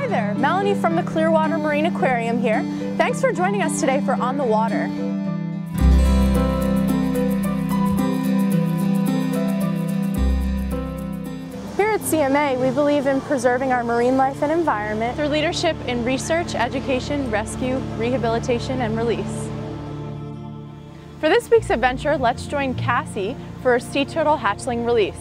there, Melanie from the Clearwater Marine Aquarium here. Thanks for joining us today for On the Water. Here at CMA, we believe in preserving our marine life and environment through leadership in research, education, rescue, rehabilitation, and release. For this week's adventure, let's join Cassie for a sea turtle hatchling release.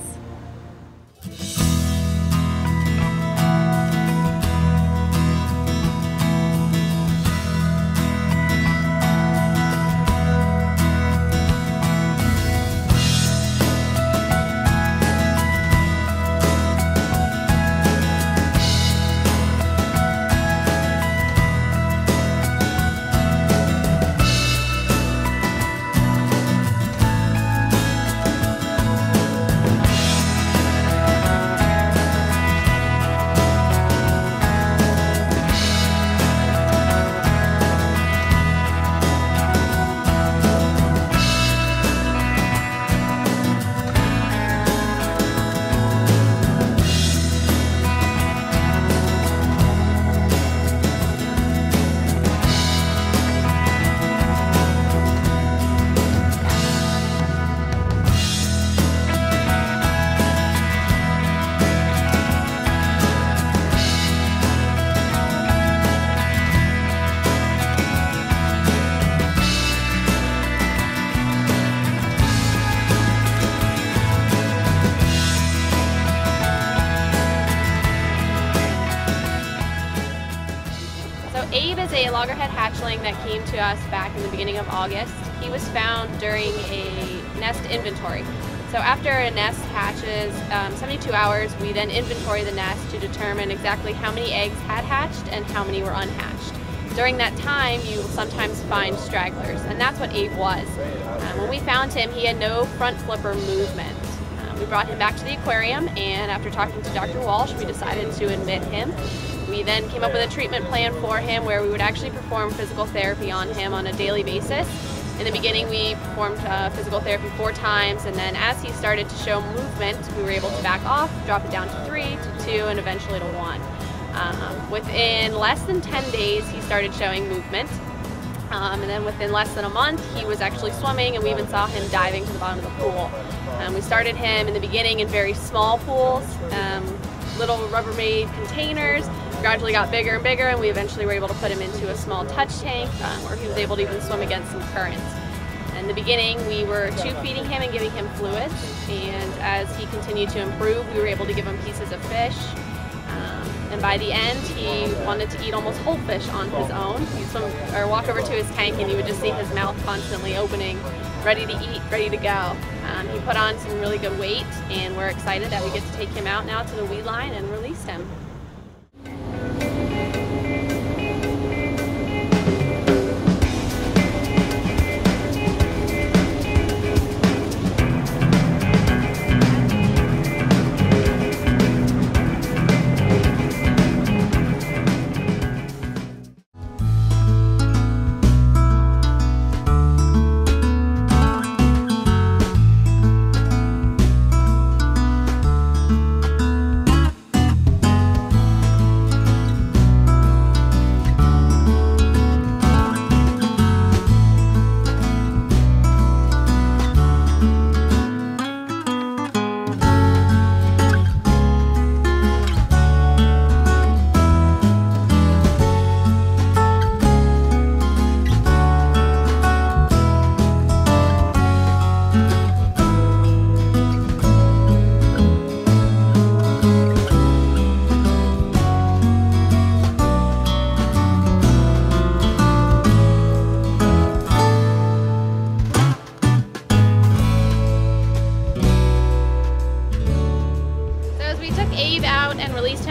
Abe is a loggerhead hatchling that came to us back in the beginning of August. He was found during a nest inventory. So after a nest hatches 72 hours, we then inventory the nest to determine exactly how many eggs had hatched and how many were unhatched. During that time, you will sometimes find stragglers, and that's what Abe was. When we found him, he had no front flipper movement. We brought him back to the aquarium, and after talking to Dr. Walsh, we decided to admit him. We then came up with a treatment plan for him where we would actually perform physical therapy on him on a daily basis. In the beginning, we performed physical therapy 4 times, and then as he started to show movement, we were able to back off, drop it down to 3, to 2, and eventually to 1. Within less than 10 days, he started showing movement. And then within less than a month, he was actually swimming, and we even saw him diving to the bottom of the pool. We started him in the beginning in very small pools, little Rubbermaid containers, gradually got bigger and bigger, and we eventually were able to put him into a small touch tank where he was able to even swim against some currents. In the beginning, we were tube feeding him and giving him fluids, and as he continued to improve, we were able to give him pieces of fish. And by the end, he wanted to eat almost whole fish on his own. He'd swim or walk over to his tank, and you would just see his mouth constantly opening, ready to eat, ready to go. He put on some really good weight, and we're excited that we get to take him out now to the weed line and release him.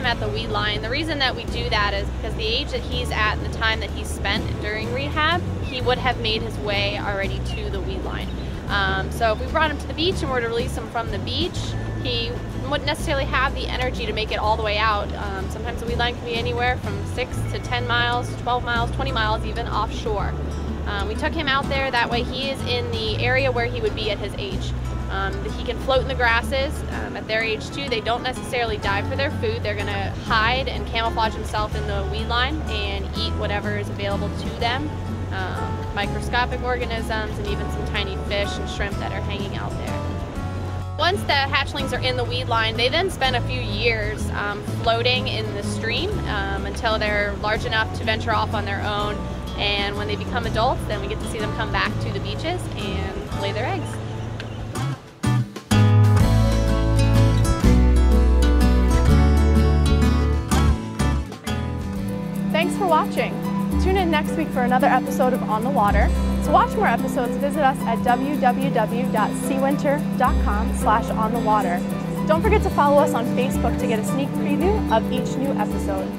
At the weed line. The reason that we do that is because the age that he's at and the time that he spent during rehab, he would have made his way already to the weed line. So if we brought him to the beach and were to release him from the beach, he wouldn't necessarily have the energy to make it all the way out. Sometimes the weed line can be anywhere from 6 to 10 miles, 12 miles, 20 miles even offshore. We took him out there, that way he is in the area where he would be at his age. He can float in the grasses. At their age too, they don't necessarily dive for their food. They're going to hide and camouflage himself in the weed line and eat whatever is available to them. Microscopic organisms and even some tiny fish and shrimp that are hanging out there. Once the hatchlings are in the weed line, they then spend a few years floating in the stream until they're large enough to venture off on their own. And when they become adults, then we get to see them come back to the beaches and lay their eggs. Thanks for watching. Tune in next week for another episode of On the Water. To watch more episodes, visit us at www.seawinter.com/onthewater. Don't forget to follow us on Facebook to get a sneak preview of each new episode.